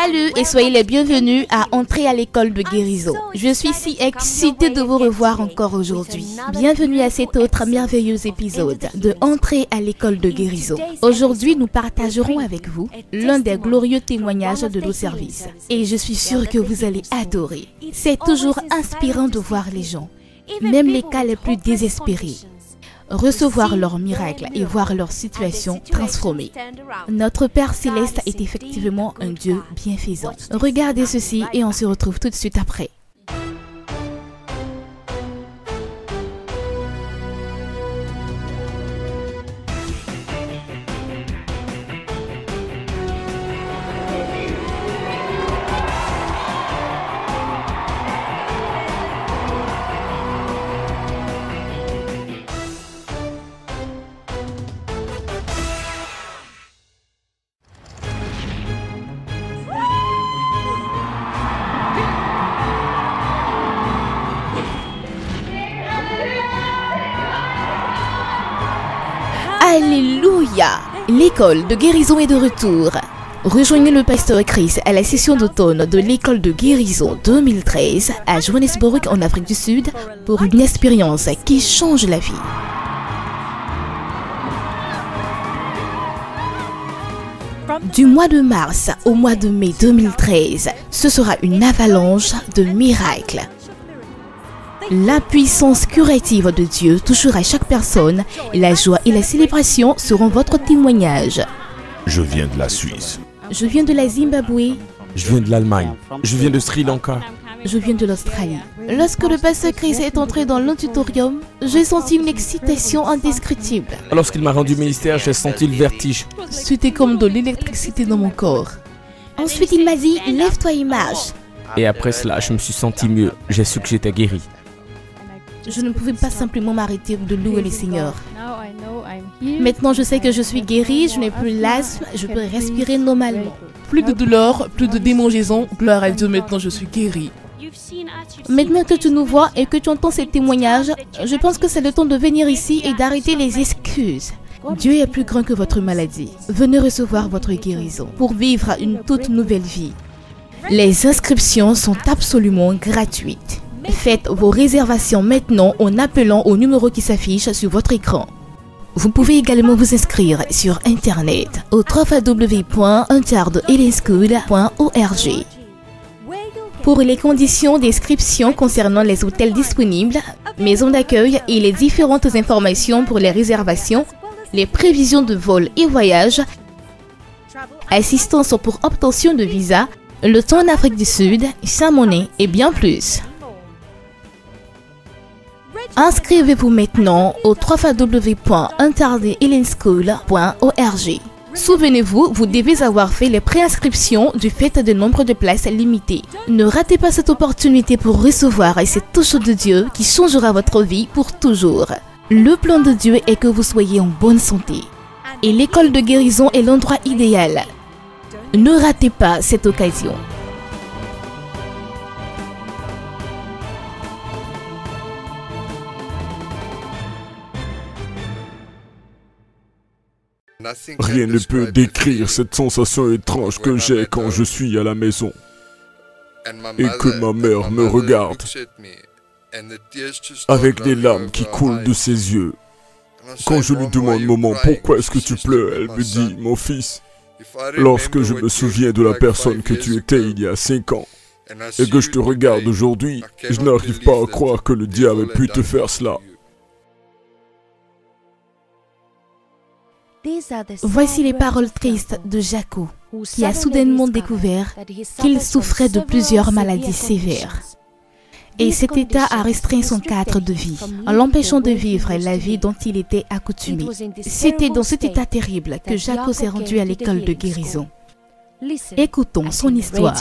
Salut et soyez les bienvenus à Entrer à l'école de guérison. Je suis si excitée de vous revoir encore aujourd'hui. Bienvenue à cet autre merveilleux épisode de Entrer à l'école de guérison. Aujourd'hui, nous partagerons avec vous l'un des glorieux témoignages de nos services. Et je suis sûre que vous allez adorer. C'est toujours inspirant de voir les gens, même les cas les plus désespérés, recevoir leurs miracles et voir leur situation transformée. Notre Père Céleste est effectivement un Dieu bienfaisant. Regardez ceci et on se retrouve tout de suite après. Alléluia! L'école de guérison est de retour. Rejoignez le pasteur Chris à la session d'automne de l'école de guérison 2013 à Johannesburg en Afrique du Sud pour une expérience qui change la vie. Du mois de mars au mois de mai 2013, ce sera une avalanche de miracles. La puissance curative de Dieu touchera chaque personne et la joie et la célébration seront votre témoignage. Je viens de la Suisse. Je viens de la Zimbabwe. Je viens de l'Allemagne. Je viens de Sri Lanka. Je viens de l'Australie. Lorsque le pasteur Chris est entré dans l'auditorium, j'ai senti une excitation indescriptible. Lorsqu'il m'a rendu ministère, j'ai senti le vertige. C'était comme de l'électricité dans mon corps. Ensuite, il m'a dit « Lève-toi et marche ». Et après cela, je me suis senti mieux. J'ai su que j'étais guéri. Je ne pouvais pas simplement m'arrêter de louer le Seigneur. Maintenant, je sais que je suis guérie, je n'ai plus l'asthme, je peux respirer normalement. Plus de douleur, plus de démangeaisons, gloire à Dieu, maintenant je suis guérie. Maintenant que tu nous vois et que tu entends ces témoignages, je pense que c'est le temps de venir ici et d'arrêter les excuses. Dieu est plus grand que votre maladie. Venez recevoir votre guérison pour vivre une toute nouvelle vie. Les inscriptions sont absolument gratuites. Faites vos réservations maintenant en appelant au numéro qui s'affiche sur votre écran. Vous pouvez également vous inscrire sur internet au www.unchardehelenschool.org. Pour les conditions d'inscription concernant les hôtels disponibles, maisons d'accueil et les différentes informations pour les réservations, les prévisions de vol et voyage, assistance pour obtention de visa, le temps en Afrique du Sud, Saint-Monnet et bien plus. Inscrivez-vous maintenant au www.unchardehelenschool.org. Souvenez-vous, vous devez avoir fait les préinscriptions du fait de nombre de places limitées. Ne ratez pas cette opportunité pour recevoir cette touche de Dieu qui changera votre vie pour toujours. Le plan de Dieu est que vous soyez en bonne santé. Et l'école de guérison est l'endroit idéal. Ne ratez pas cette occasion. Rien ne peut décrire cette sensation étrange que j'ai quand je suis à la maison et que ma mère me regarde avec des larmes qui coulent de ses yeux. Quand je lui demande « Maman, pourquoi est-ce que tu pleures ?» Elle me dit « Mon fils, lorsque je me souviens de la personne que tu étais il y a 5 ans et que je te regarde aujourd'hui, je n'arrive pas à croire que le diable ait pu te faire cela. » Voici les paroles tristes de Jaco, qui a soudainement découvert qu'il souffrait de plusieurs maladies sévères. Et cet état a restreint son cadre de vie, en l'empêchant de vivre la vie dont il était accoutumé. C'était dans cet état terrible que Jaco s'est rendu à l'école de guérison. Écoutons son histoire.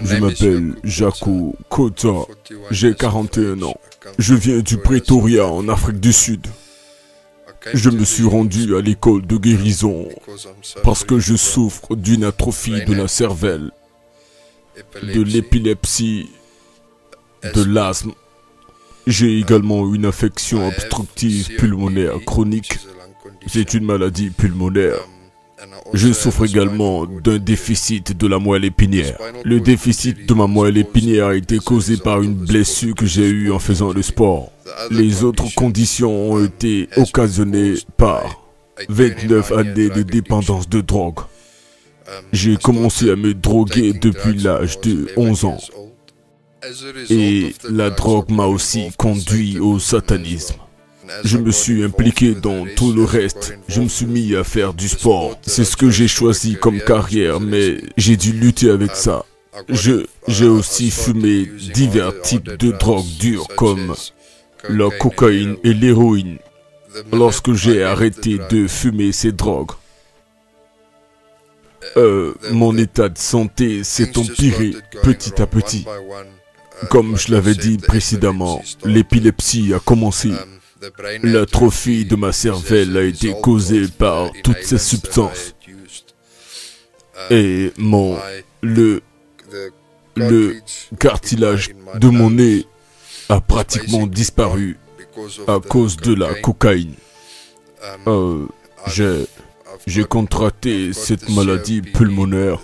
Je m'appelle Jaco Kota, j'ai 41 ans. Je viens du Pretoria en Afrique du Sud. Je me suis rendu à l'école de guérison parce que je souffre d'une atrophie de la cervelle, de l'épilepsie, de l'asthme. J'ai également une affection obstructive pulmonaire chronique. C'est une maladie pulmonaire. Je souffre également d'un déficit de la moelle épinière. Le déficit de ma moelle épinière a été causé par une blessure que j'ai eue en faisant le sport. Les autres conditions ont été occasionnées par 29 années de dépendance de drogue. J'ai commencé à me droguer depuis l'âge de 11 ans. Et la drogue m'a aussi conduit au satanisme. Je me suis impliqué dans tout le reste. Je me suis mis à faire du sport. C'est ce que j'ai choisi comme carrière, mais j'ai dû lutter avec ça. J'ai aussi fumé divers types de drogues dures comme la cocaïne et l'héroïne. Lorsque j'ai arrêté de fumer ces drogues, mon état de santé s'est empiré petit à petit. Comme je l'avais dit précédemment, l'épilepsie a commencé. L'atrophie de ma cervelle a été causée par toutes ces substances. Et le cartilage de mon nez a pratiquement disparu à cause de la cocaïne. J'ai contracté cette maladie pulmonaire,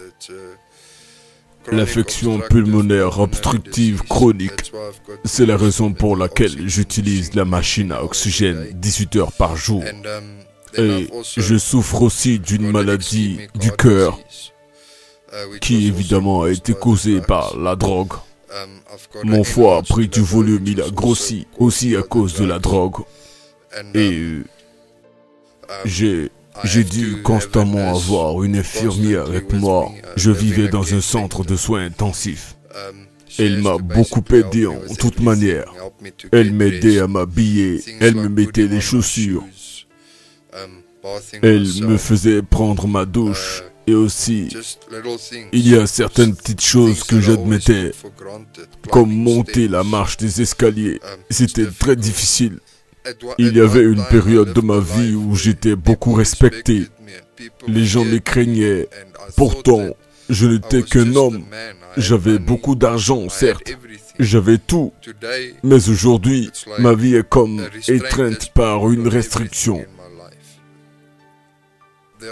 l'infection pulmonaire obstructive chronique. C'est la raison pour laquelle j'utilise la machine à oxygène 18 heures par jour. Et je souffre aussi d'une maladie du cœur, qui évidemment a été causée par la drogue. Mon foie a pris du volume, il a grossi aussi à cause de la drogue. Et j'ai dû constamment avoir une infirmière avec moi. Je vivais dans un centre de soins intensifs. Elle m'a beaucoup aidé en toute manière. Elle m'aidait à m'habiller, elle me mettait les chaussures. Elle me faisait prendre ma douche. Et aussi, il y a certaines petites choses que j'admettais, comme monter la marche des escaliers. C'était très difficile. Il y avait une période de ma vie où j'étais beaucoup respecté. Les gens me craignaient. Pourtant, je n'étais qu'un homme. J'avais beaucoup d'argent, certes. J'avais tout. Mais aujourd'hui, ma vie est comme étreinte par une restriction.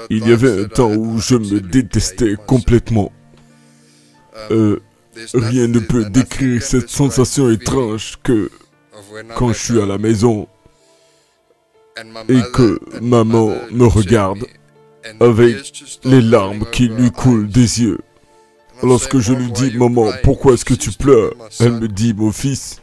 Il y avait un temps où je me détestais complètement. Rien ne peut décrire cette sensation étrange que quand je suis à la maison et que maman me regarde avec les larmes qui lui coulent des yeux. Lorsque je lui dis « Maman, pourquoi est-ce que tu pleures ?» Elle me dit « Mon fils,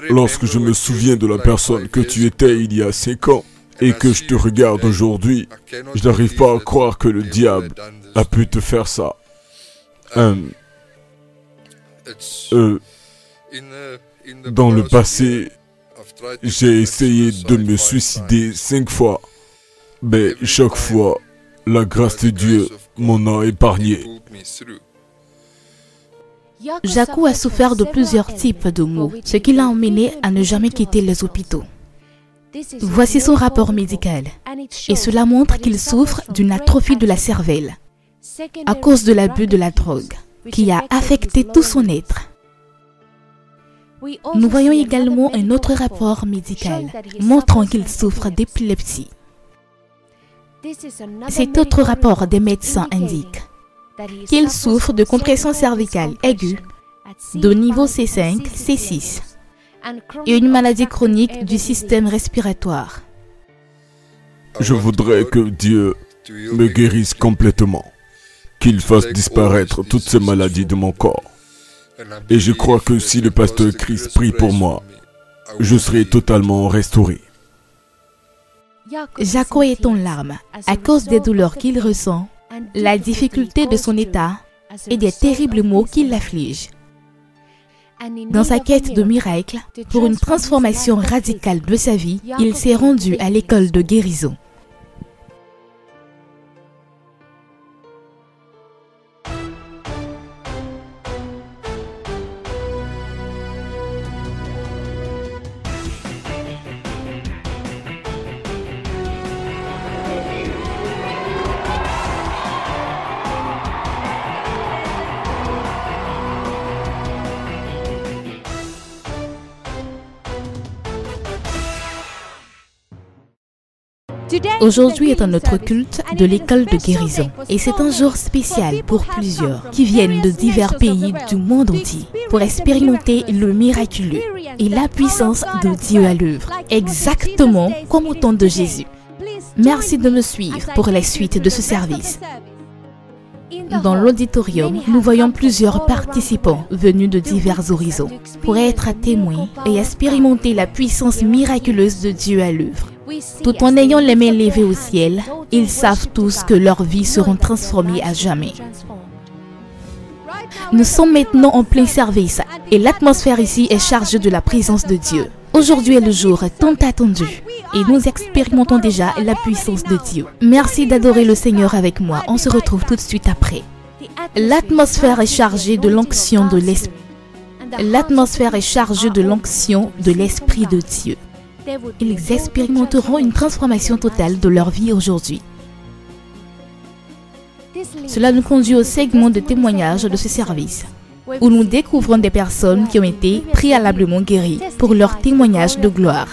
lorsque je me souviens de la personne que tu étais il y a 5 ans et que je te regarde aujourd'hui, je n'arrive pas à croire que le diable a pu te faire ça. » Dans le passé, j'ai essayé de me suicider 5 fois, mais chaque fois, la grâce de Dieu m'en a épargné. Jaco a souffert de plusieurs types de maux, ce qui l'a emmené à ne jamais quitter les hôpitaux. Voici son rapport médical, et cela montre qu'il souffre d'une atrophie de la cervelle, à cause de l'abus de la drogue, qui a affecté tout son être. Nous voyons également un autre rapport médical, montrant qu'il souffre d'épilepsie. Cet autre rapport des médecins indique qu'il souffre de compression cervicale aiguë de niveau C5, C6 et une maladie chronique du système respiratoire. Je voudrais que Dieu me guérisse complètement, qu'il fasse disparaître toutes ces maladies de mon corps. Et je crois que si le pasteur Chris prie pour moi, je serai totalement restauré. Jaco est en larmes à cause des douleurs qu'il ressent, la difficulté de son état et des terribles maux qui l'affligent. Dans sa quête de miracle, pour une transformation radicale de sa vie, il s'est rendu à l'école de guérison. Aujourd'hui est un autre culte de l'école de guérison et c'est un jour spécial pour plusieurs qui viennent de divers pays du monde entier pour expérimenter le miraculeux et la puissance de Dieu à l'œuvre, exactement comme au temps de Jésus. Merci de me suivre pour la suite de ce service. Dans l'auditorium, nous voyons plusieurs participants venus de divers horizons pour être témoins et expérimenter la puissance miraculeuse de Dieu à l'œuvre. Tout en ayant les mains levées au ciel, ils savent tous que leurs vies seront transformées à jamais. Nous sommes maintenant en plein service et l'atmosphère ici est chargée de la présence de Dieu. Aujourd'hui est le jour tant attendu et nous expérimentons déjà la puissance de Dieu. Merci d'adorer le Seigneur avec moi. On se retrouve tout de suite après. L'atmosphère est chargée de l'onction de l'Esprit. L'atmosphère est chargée de l'onction de l'Esprit de Dieu. Ils expérimenteront une transformation totale de leur vie aujourd'hui. Cela nous conduit au segment de témoignage de ce service, où nous découvrons des personnes qui ont été préalablement guéries pour leur témoignage de gloire.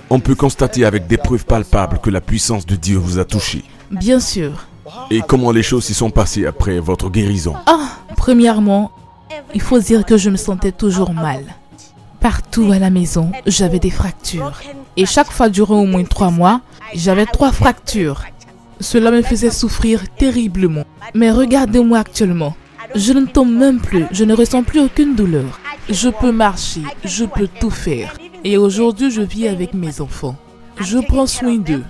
On peut constater avec des preuves palpables que la puissance de Dieu vous a touché. Bien sûr. Et comment les choses s'y sont passées après votre guérison? Premièrement, il faut dire que je me sentais toujours mal. Partout à la maison, j'avais des fractures. Et chaque fois durant au moins 3 mois, j'avais 3 fractures. Cela me faisait souffrir terriblement. Mais regardez-moi actuellement. Je ne tombe même plus, je ne ressens plus aucune douleur. Je peux marcher, je peux tout faire. Et aujourd'hui, je vis avec mes enfants. Je prends soin d'eux.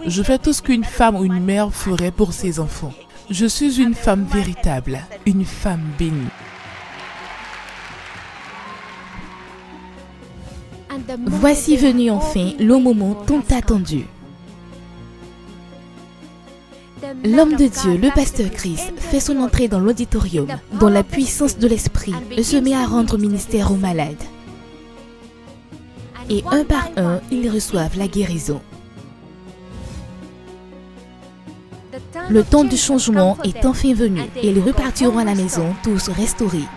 Je fais tout ce qu'une femme ou une mère ferait pour ses enfants. Je suis une femme véritable, une femme bénie. Voici venu enfin le moment tant attendu. L'homme de Dieu, le pasteur Chris, fait son entrée dans l'auditorium, dont la puissance de l'esprit se met à rendre ministère aux malades. Et un par un, ils reçoivent la guérison. Le temps du changement est enfin venu et ils repartiront à la maison tous restaurés.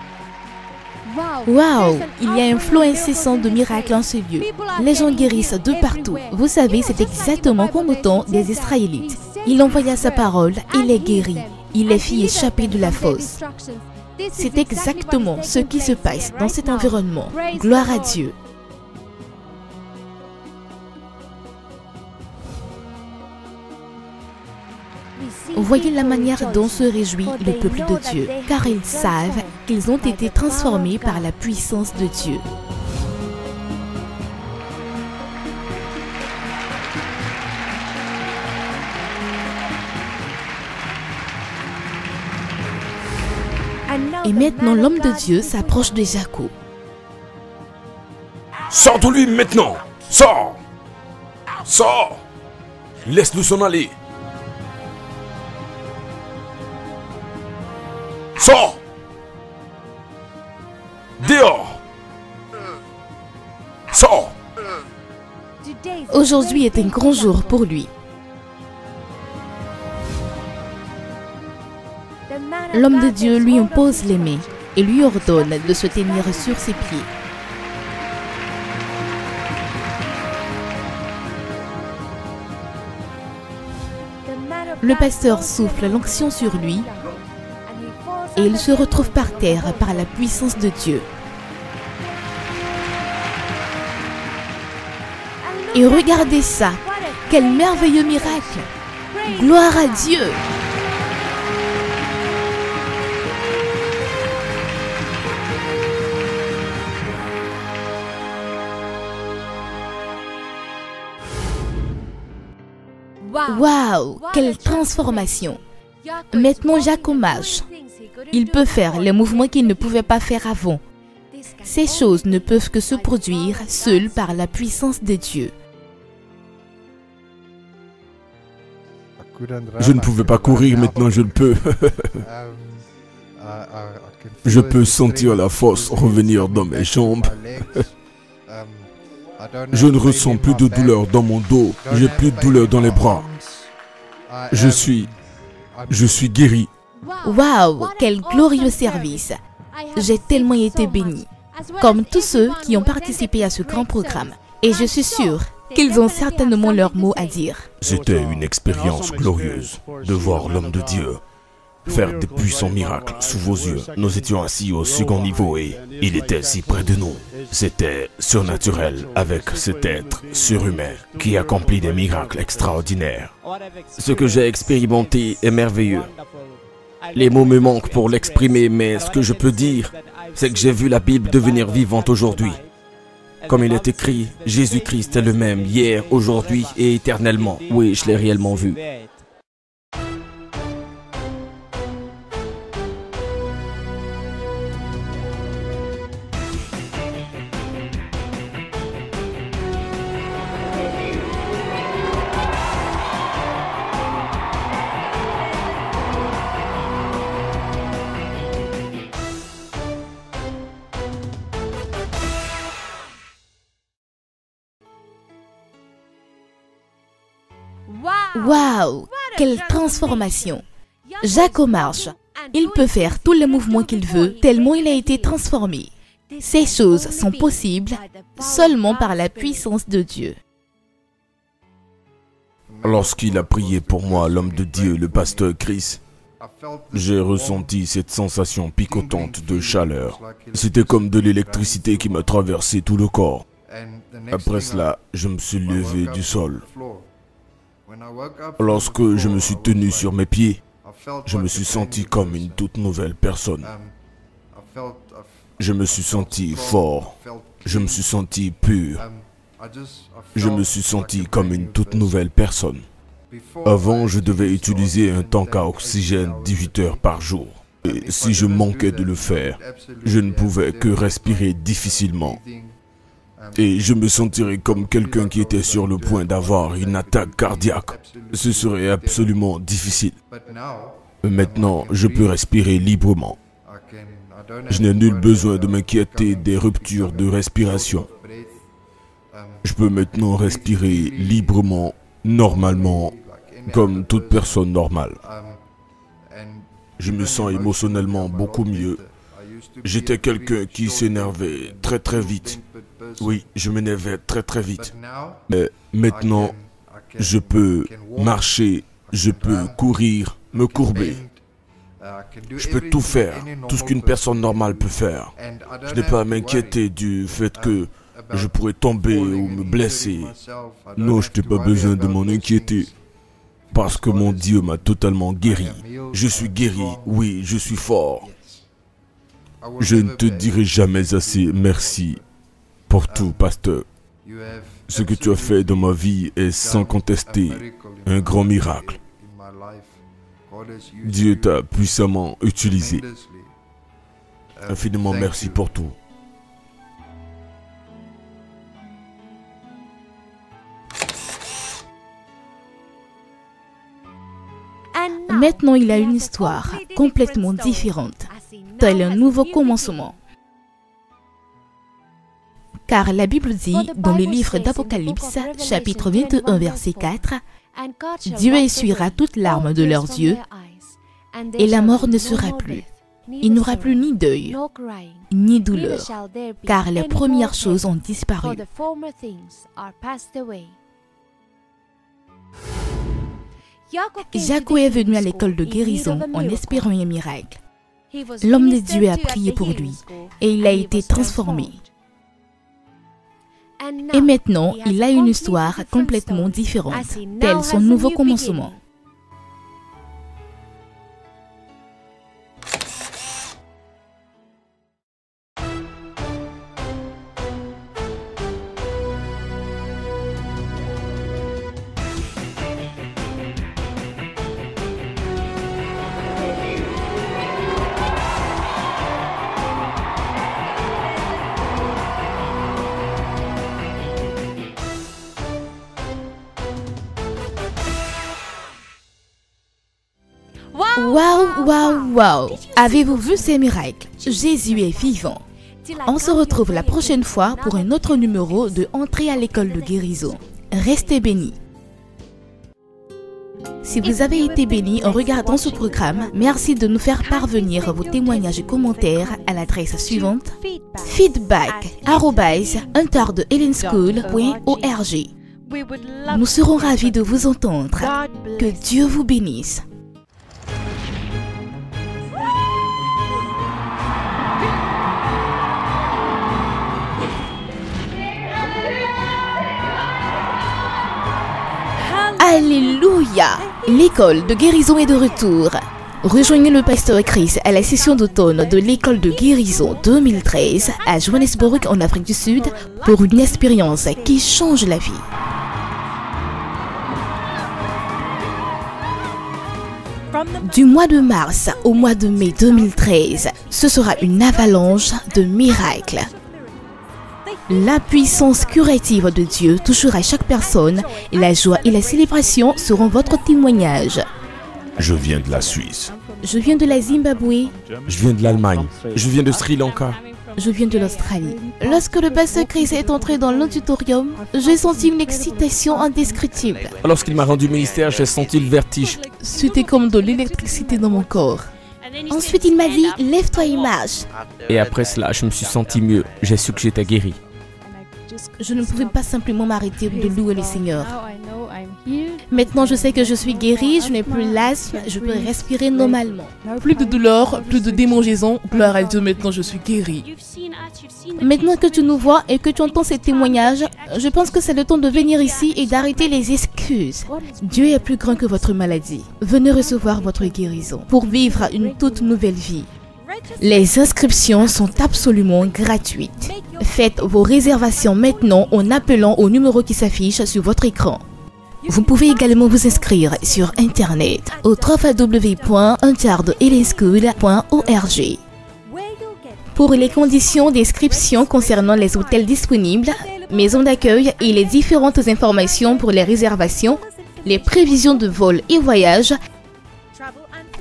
Waouh! Il y a un flot incessant de miracles en ce lieu. Les gens guérissent de partout. Vous savez, c'est exactement comme au temps des Israélites. Il envoya sa parole et les guérit. Il les fit échapper de la fosse. C'est exactement ce qui se passe dans cet environnement. Gloire à Dieu. Voyez la manière dont se réjouit le peuple de Dieu, car ils savent qu'ils ont été transformés par la puissance de Dieu. Et maintenant, l'homme de Dieu s'approche de Jacob. Sors de lui maintenant! Sors! Sors! Laisse-le s'en aller! Sors! Dehors! Sors! Aujourd'hui est un grand jour pour lui. L'homme de Dieu lui impose les mains et lui ordonne de se tenir sur ses pieds. Le pasteur souffle l'onction sur lui et il se retrouve par terre par la puissance de Dieu. Et regardez ça, quel merveilleux miracle! Gloire à Dieu! Waouh, quelle transformation! Maintenant, Jacob marche. Il peut faire les mouvements qu'il ne pouvait pas faire avant. Ces choses ne peuvent que se produire seules par la puissance de Dieu. Je ne pouvais pas courir, maintenant je le peux. Je peux sentir la force revenir dans mes jambes. Je ne ressens plus de douleur dans mon dos. J'ai plus de douleur dans les bras. Je suis guéri. Waouh, quel glorieux service! J'ai tellement été béni, comme tous ceux qui ont participé à ce grand programme. Et je suis sûre qu'ils ont certainement leur mot à dire. C'était une expérience glorieuse de voir l'homme de Dieu faire des puissants miracles sous vos yeux. Nous étions assis au second niveau et il était si près de nous. C'était surnaturel avec cet être surhumain qui accomplit des miracles extraordinaires. Ce que j'ai expérimenté est merveilleux. Les mots me manquent pour l'exprimer, mais ce que je peux dire, c'est que j'ai vu la Bible devenir vivante aujourd'hui. Comme il est écrit, Jésus-Christ est le même hier, aujourd'hui et éternellement. Oui, je l'ai réellement vu. Waouh! Quelle transformation! Jaco marche. Il peut faire tous les mouvements qu'il veut tellement il a été transformé. Ces choses sont possibles seulement par la puissance de Dieu. Lorsqu'il a prié pour moi, l'homme de Dieu, le pasteur Chris, j'ai ressenti cette sensation picotante de chaleur. C'était comme de l'électricité qui m'a traversé tout le corps. Après cela, je me suis levé du sol. Lorsque je me suis tenu sur mes pieds, je me suis senti comme une toute nouvelle personne. Je me suis senti fort. Je me suis senti pur. Je me suis senti comme une toute nouvelle personne. Avant, je devais utiliser un tank à oxygène 18 heures par jour. Et si je manquais de le faire, je ne pouvais que respirer difficilement. Et je me sentirais comme quelqu'un qui était sur le point d'avoir une attaque cardiaque. Ce serait absolument difficile. Maintenant, je peux respirer librement. Je n'ai nul besoin de m'inquiéter des ruptures de respiration. Je peux maintenant respirer librement, normalement, comme toute personne normale. Je me sens émotionnellement beaucoup mieux. J'étais quelqu'un qui s'énervait très vite. Oui, je m'énervais très vite. Mais maintenant, je peux marcher, je peux courir, me courber. Je peux tout faire, tout ce qu'une personne normale peut faire. Je n'ai pas à m'inquiéter du fait que je pourrais tomber ou me blesser. Non, je n'ai pas besoin de m'en inquiéter. Parce que mon Dieu m'a totalement guéri. Je suis guéri, oui, je suis fort. Je ne te dirai jamais assez merci pour tout, pasteur. Ce que tu as fait dans ma vie est sans contester un grand miracle. Dieu t'a puissamment utilisé. Infiniment merci pour tout. Maintenant, il a une histoire complètement différente, tel un nouveau commencement. Car la Bible dit dans le livre d'Apocalypse, chapitre 21, verset 4, « Dieu essuiera toutes larmes de leurs yeux, et la mort ne sera plus. Il n'y aura plus ni deuil, ni douleur, car les premières choses ont disparu. » Jaco est venu à l'école de guérison en espérant un miracle. L'homme de Dieu a prié pour lui et il a été transformé. Et maintenant, il a une histoire complètement différente, tel son nouveau commencement. Waouh! Avez-vous vu ces miracles? Jésus est vivant. On se retrouve la prochaine fois pour un autre numéro de Entrée à l'école de guérison. Restez bénis. Si vous avez été béni en regardant ce programme, merci de nous faire parvenir vos témoignages et commentaires à l'adresse suivante: feedback@hunterdehelenschool.org. Nous serons ravis de vous entendre. Que Dieu vous bénisse. Alléluia! L'école de guérison est de retour. Rejoignez le pasteur Chris à la session d'automne de l'école de guérison 2013 à Johannesburg en Afrique du Sud pour une expérience qui change la vie. Du mois de mars au mois de mai 2013, ce sera une avalanche de miracles. La puissance curative de Dieu touchera chaque personne et la joie et la célébration seront votre témoignage. Je viens de la Suisse. Je viens de la Zimbabwe. Je viens de l'Allemagne. Je viens de Sri Lanka. Je viens de l'Australie. Lorsque le pasteur Chris est entré dans l'auditorium, j'ai senti une excitation indescriptible. Lorsqu'il m'a rendu ministère, j'ai senti le vertige. C'était comme de l'électricité dans mon corps. Ensuite, il m'a dit « Lève-toi et marche ». Et après cela, je me suis senti mieux. J'ai su que j'étais guéri. Je ne pouvais pas simplement m'arrêter de louer le Seigneur. Maintenant, je sais que je suis guérie, je n'ai plus l'asthme, je peux respirer normalement. Plus de douleur, plus de démangeaisons. Gloire à Dieu, maintenant je suis guérie. Maintenant que tu nous vois et que tu entends ces témoignages, je pense que c'est le temps de venir ici et d'arrêter les excuses. Dieu est plus grand que votre maladie. Venez recevoir votre guérison pour vivre une toute nouvelle vie. Les inscriptions sont absolument gratuites. Faites vos réservations maintenant en appelant au numéro qui s'affiche sur votre écran. Vous pouvez également vous inscrire sur Internet au www.hunterdehelenschool.org. Pour les conditions d'inscription concernant les hôtels disponibles, maisons d'accueil et les différentes informations pour les réservations, les prévisions de vol et voyage,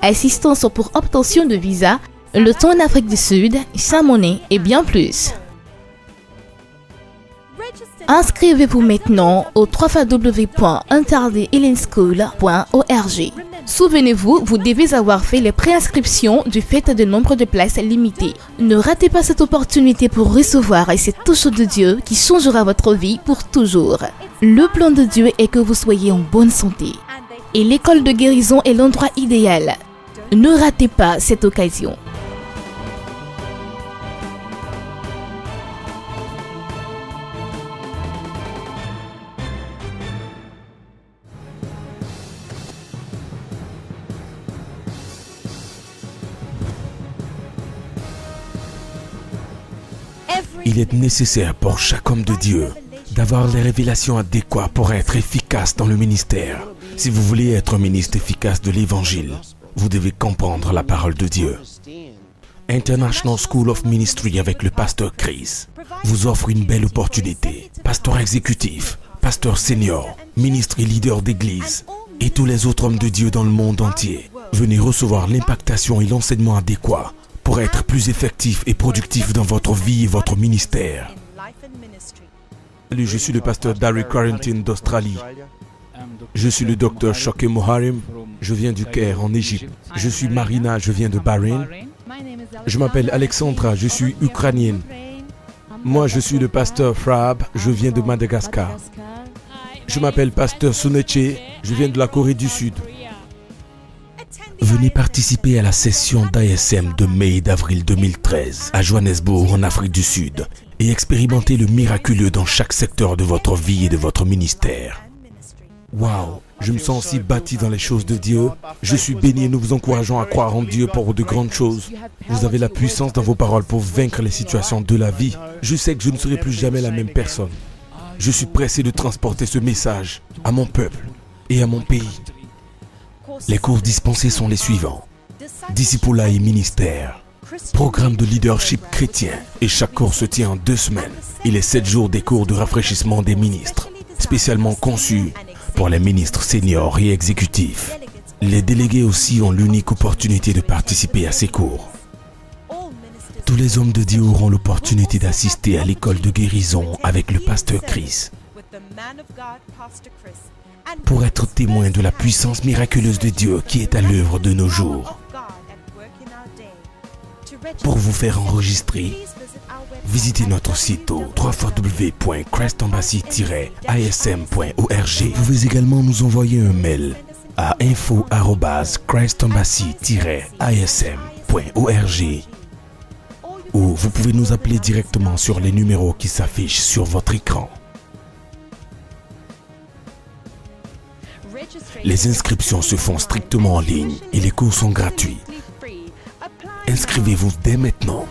assistance pour obtention de visa, le temps en Afrique du Sud, sa monnaie et bien plus. Inscrivez-vous maintenant au www.hunterdehelenschool.org. Souvenez-vous, vous devez avoir fait les préinscriptions du fait de nombre de places limitées. Ne ratez pas cette opportunité pour recevoir cette touche de Dieu qui changera votre vie pour toujours. Le plan de Dieu est que vous soyez en bonne santé. Et l'école de guérison est l'endroit idéal. Ne ratez pas cette occasion. Il est nécessaire pour chaque homme de Dieu d'avoir les révélations adéquates pour être efficace dans le ministère. Si vous voulez être un ministre efficace de l'Évangile, vous devez comprendre la parole de Dieu. International School of Ministry avec le pasteur Chris vous offre une belle opportunité. Pasteur exécutif, pasteur senior, ministre et leader d'église et tous les autres hommes de Dieu dans le monde entier. Venez recevoir l'impactation et l'enseignement adéquat pour être plus effectif et productif dans votre vie et votre ministère. Salut, je suis le pasteur Darry Quarantine d'Australie. Je suis le docteur Shoke Moharim, je viens du Caire en Égypte. Je suis Marina, je viens de Bahreïn. Je m'appelle Alexandra, je suis ukrainienne. Moi, je suis le pasteur Frab, je viens de Madagascar. Je m'appelle pasteur Suneche, je viens de la Corée du Sud. Venez participer à la session d'ASM de mai et d'avril 2013 à Johannesburg en Afrique du Sud et expérimentez le miraculeux dans chaque secteur de votre vie et de votre ministère. Waouh, je me sens aussi bâti dans les choses de Dieu. Je suis béni et nous vous encourageons à croire en Dieu pour de grandes choses. Vous avez la puissance dans vos paroles pour vaincre les situations de la vie. Je sais que je ne serai plus jamais la même personne. Je suis pressé de transporter ce message à mon peuple et à mon pays. Les cours dispensés sont les suivants: discipulat et ministère, programme de leadership chrétien, et chaque cours se tient en 2 semaines. Et les 7 jours des cours de rafraîchissement des ministres, spécialement conçus pour les ministres seniors et exécutifs. Les délégués aussi ont l'unique opportunité de participer à ces cours. Tous les hommes de Dieu auront l'opportunité d'assister à l'école de guérison avec le pasteur Chris. pour être témoin de la puissance miraculeuse de Dieu qui est à l'œuvre de nos jours. Pour vous faire enregistrer, visitez notre site au www.christembassy-ism.org. Vous pouvez également nous envoyer un mail à info@christembassy-ism.org ou vous pouvez nous appeler directement sur les numéros qui s'affichent sur votre écran. Les inscriptions se font strictement en ligne et les cours sont gratuits. Inscrivez-vous dès maintenant.